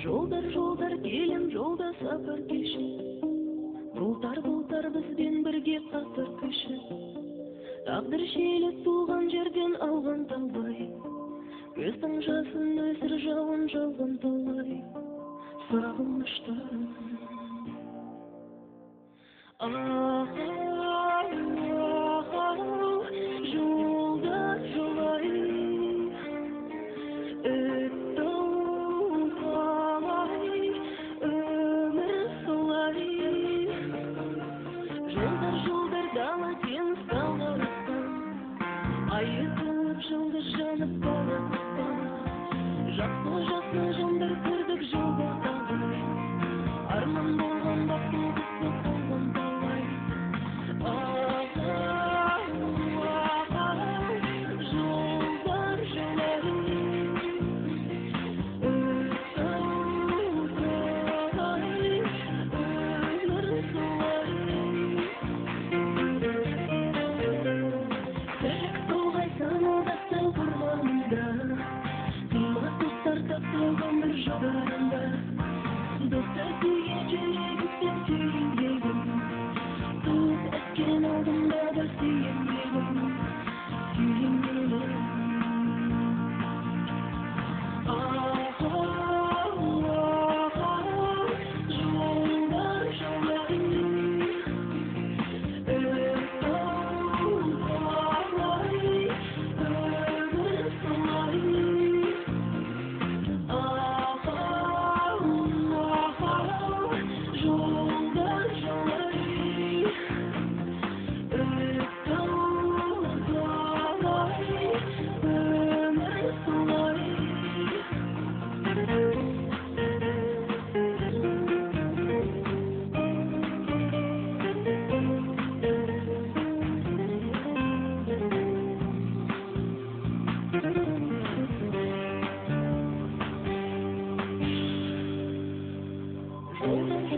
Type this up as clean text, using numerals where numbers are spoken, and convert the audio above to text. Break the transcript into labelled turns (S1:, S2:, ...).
S1: Жолдар келем, жолда сапар кешіп, бұлтар бізбен бірге қатар көшіп, тағдыр желі туған жерден алған талбай, көздің жасын өсір жауын жауған талай сағыныштан. Жолдар жолай өтті қалай, өмір солай. Жолдар дала теңіз талғарыстан, айы туып жұлдыз жанып баластан. Жақсы жандар көрдік жолда талай, арман болған бақтың құсы болған талай. Жолдар жолай достар сүйген жүрегім сүйген туып өткен алдымда бір сүйген Жолдар